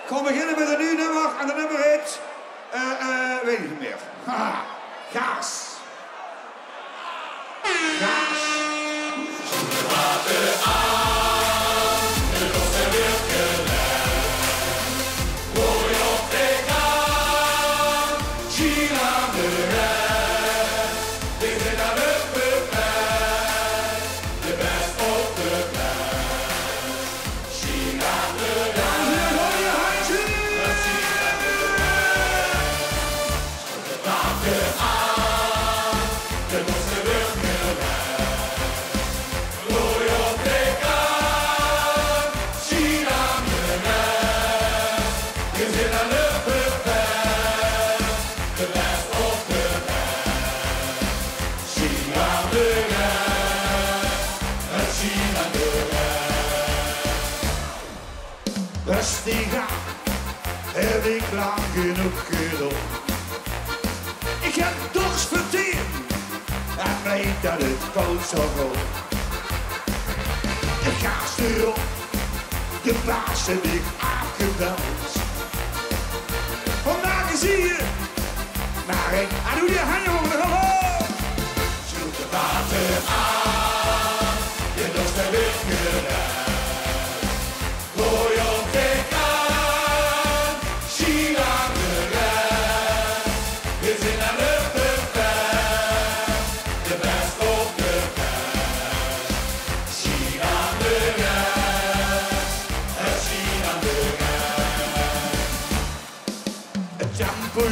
Kom beginnen met een nieuw nummer en de nummer heet... weet ik niet meer. Haha, Gaas. Gaas. Rustig aan, heb ik lang genoeg gedaan. Ik heb dorst verteerd en weet dat het koud zal gaan. De gaas erop, de baas heb ik afgebeld. Vandaag zie je, maar ik doe je handen over de hoofd. Sloeg de water aan, je dorst heb ik gedaan.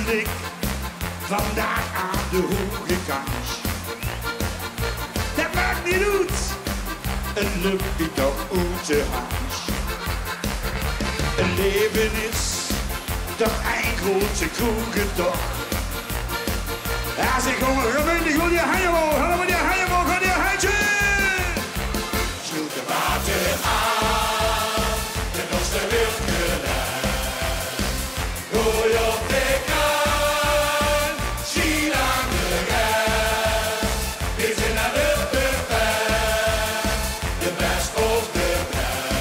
Ik vandaag aan de hoge kant. Dat maakt niet uit, het lukt me toch uit de hand. Een leven is toch een grote kroegentocht. Als ik gewoon gewinnig wil je handen omhoog, gaan we die handen omhoog, gaan die handje. Sloeg de water aan, de nostre wilde. Gooi op de kant, zie aan de rest. Is in de lucht de best of de best.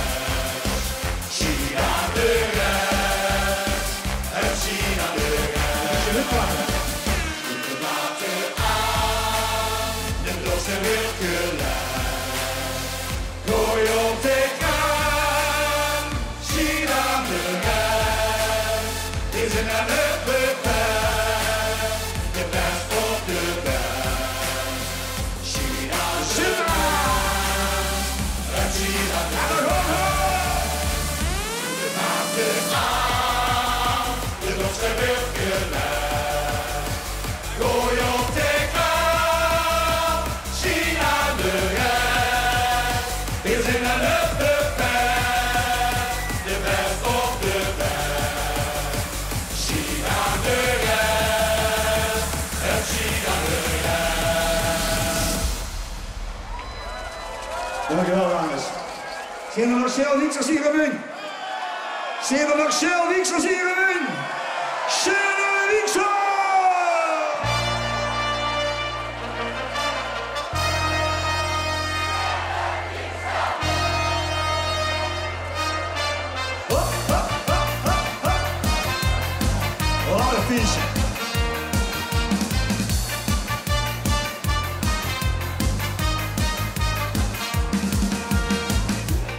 Zie aan de rest, en zie aan de rest. Doe de water aan, de losse wilde. Gooi op de kant, zie aan de rest. Is in de lucht de best of de best. Zie aan de rest, en zie aan de rest. Doe de water aan, de losse wilde. Gooi op de kant, zie aan de rest. Is in de lucht de best of de best. Zie aan de rest, en zie aan de rest. Dankjewel, dames. Zien we nog Shell Weeks als hier in? Zien we nog Shell Weeks als hier in? Shell Weeks!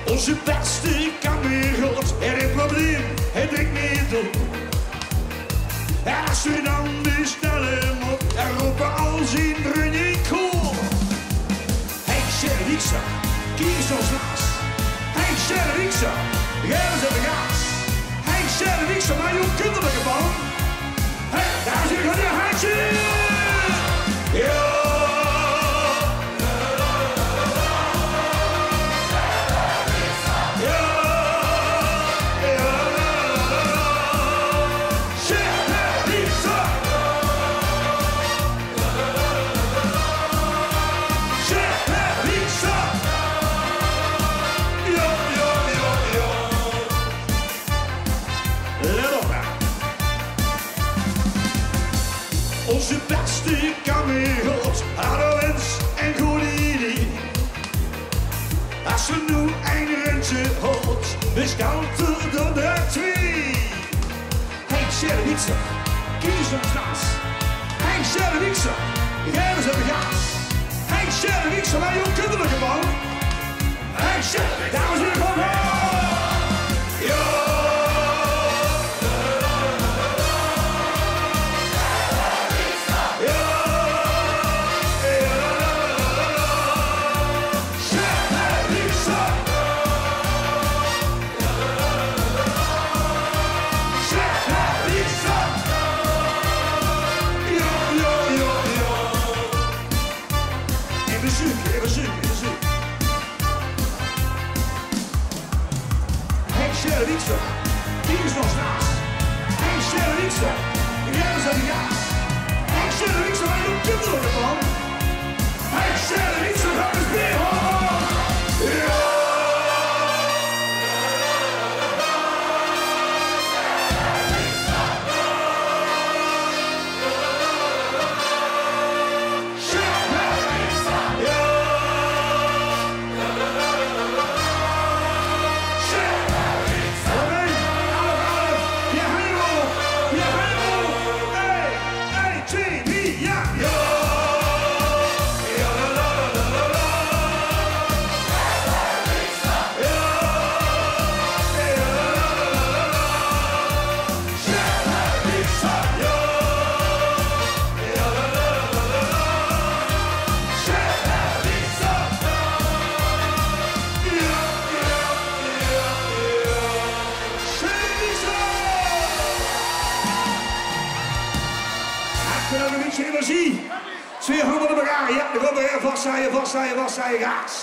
Onze beste kameraad, er een probleem, het drinkt niet op. En als we dan bestellen op, en roepen al zijn vrienden in koor. Hey Sherrixa, kies ons naast. Hey Sherrixa, geef eens even gas. Hey Sherrixa, maar je kinderlijke man. Hey, daar zit je handje. Ja. Onze beste kameraad, hadden wens en goede idee. Als we nu een rentje houdt, is kanten door de twee. fietsen, kies nog naast. Hey, Sherry Wiekser, jij was even gas. Hey, Sherry Wiekser, wij jouw kinderlijke man. Hey, Sherry, dames en heren, kom op! Sherry Wiekser, die is nog naast. Hey, Sherry Wiekser, jij was even gas. Hey, Sherry Wiekser, wij doen kinderlijke man. Hey, Sherry Wiekser, dat is weer hoor. Ja! Energie. 200 op elkaar. Ja, dan komt er vastzaaien, vastzaaien, vastzaaien, gaas.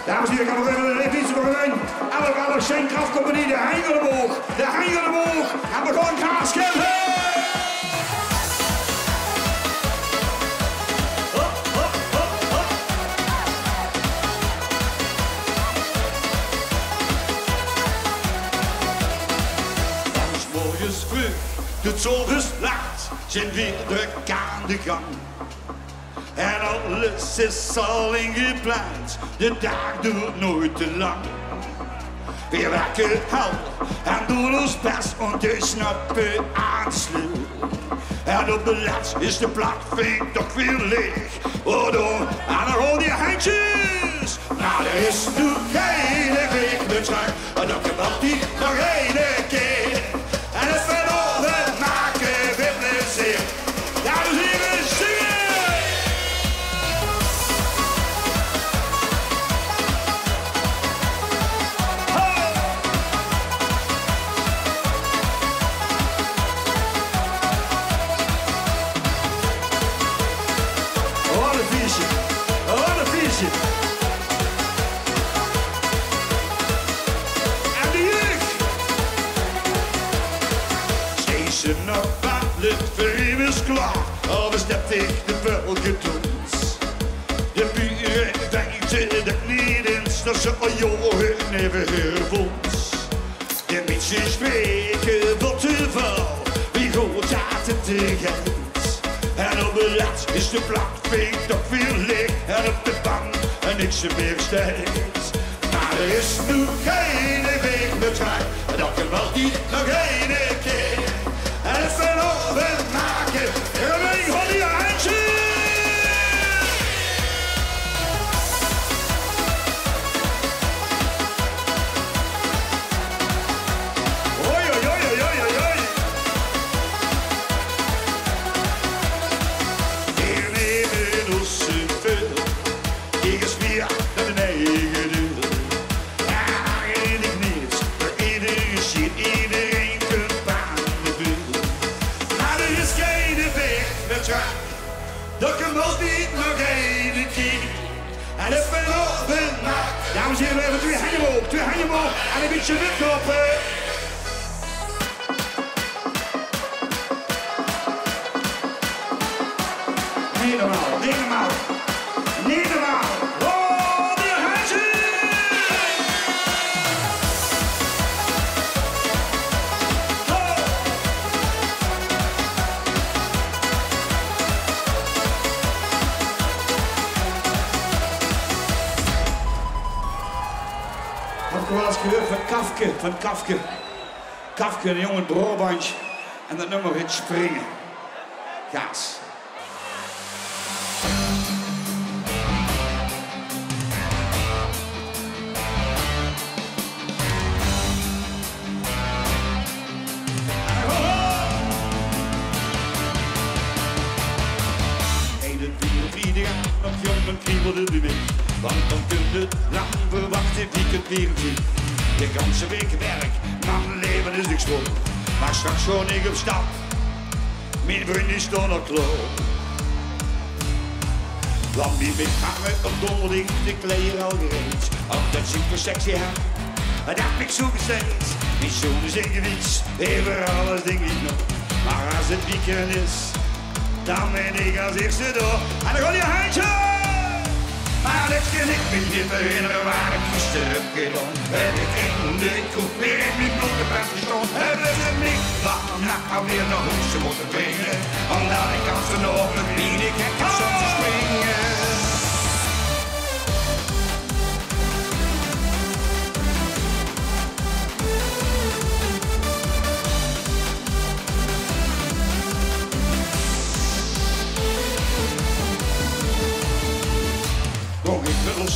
Dames en heren, gaan we even de fietsen nog een. Alle zijn krachtcompagnie, de Heingelenboog. De Heingelenboog. En we gaan gaas geven. De zon is laat, zijn weer druk aan de gang. En alles is al ingepland, de dag duurt nooit te lang. We werken hard en doen ons best om te snappen aan de sleur. En op de laatst is de platvink toch weer leeg. Waardoor aan de rode handjes. Nou, er is nu geen weg meer terug, en dan kan dat niet nog één keer. En het verloren maken we plezier. Dames en heren, zingen! Hey! Wat een feestje. Wat een feestje. Nog wat het vreemd is klaar, al is dat echt de wel gedoemd. De buren denken dat niet eens, dat ze al jaren hebben gevoeld. De mensen spreken wat te veel, wie goed gaat het te geld. En op de laatst is de platvink toch weer leeg, en op de bank en niks meer steekt. Maar er is nu geen weg meer terug, en dat kan wel niet nog één keer. En het verloren maken, een van die handjes. Oi, oi, oi, oi, oi, oi. Hier nemen ons zoveel, ik is weer naar de eigen deur. Ja, ik niet, maar iedereen ziet, iedereen kunt baan de buurt. Dat kan nog niet nog één keer. En het verloren maakt. Dames en heren, we hebben twee handen omhoog en een beetje wipkoppen. Niet normaal, niet normaal, niet normaal. Oh, die handjes! Heb ik wel eens gehoord van Kafke. Kafke, een jongen Brabantje. En dat nummer heet Springen. Gaas. Nog jongen kriebelde de wind, want dan kun je lang verwachten wie het weer zien. De ganse week werk, mijn leven is niks voor. Maar straks gewoon ik op stap, mijn vrienden staan al klaar. Want wie met hangen op donderdag, de kleren al gereed. Ook dat super sexy haar, dat heb ik zo gezegd. Mijn zoon is ingewiets, even alles denk ik nog. Maar als het weekend is, dan ben ik als eerste door. En dan gaat je handje! Maar dat kan ik me niet herinneren waar ik gisteren heb gedaan. Heb ik in de kroeg weer in mijn bloedenpret gestaan. Hebben ze niet vannacht weer naar huis moeten brengen. Omdat ik als een open wie ik heb zat te springen.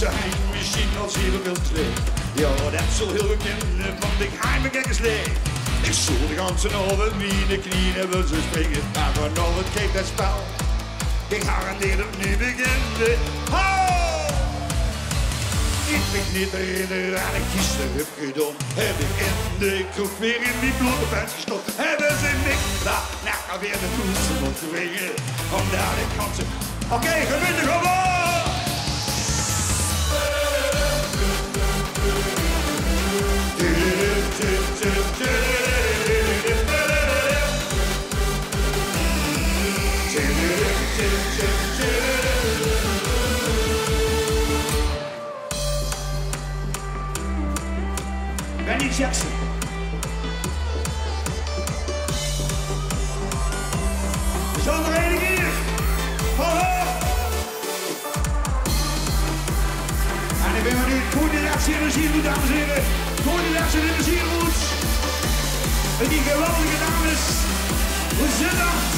Zijn misschien als hier veel slecht. Ja, dat zal heel bekend, want ik haal me kijk eens leeg. Ik zoek de ganse over wie de knieën wil ze springen. Maar vanaf het geeft dat spel, ik garandeer het nu beginnen. Oh! Ik weet niet herinneren wat ik gisteren heb gedaan. Heb ik in de kroeg weer in die bloedenpens gestopt. Hebben ze niks daarna weer de toetsen moeten wegen. Omdat ik kan ze... Oké, gewinnig gewoon! Benny Jackson. Zonder enig hier. En ik ben maar nu het coördinatie en energieroute, dames en heren. Coördinatie en energieroute. En die geweldige dames. Hoe zit dat?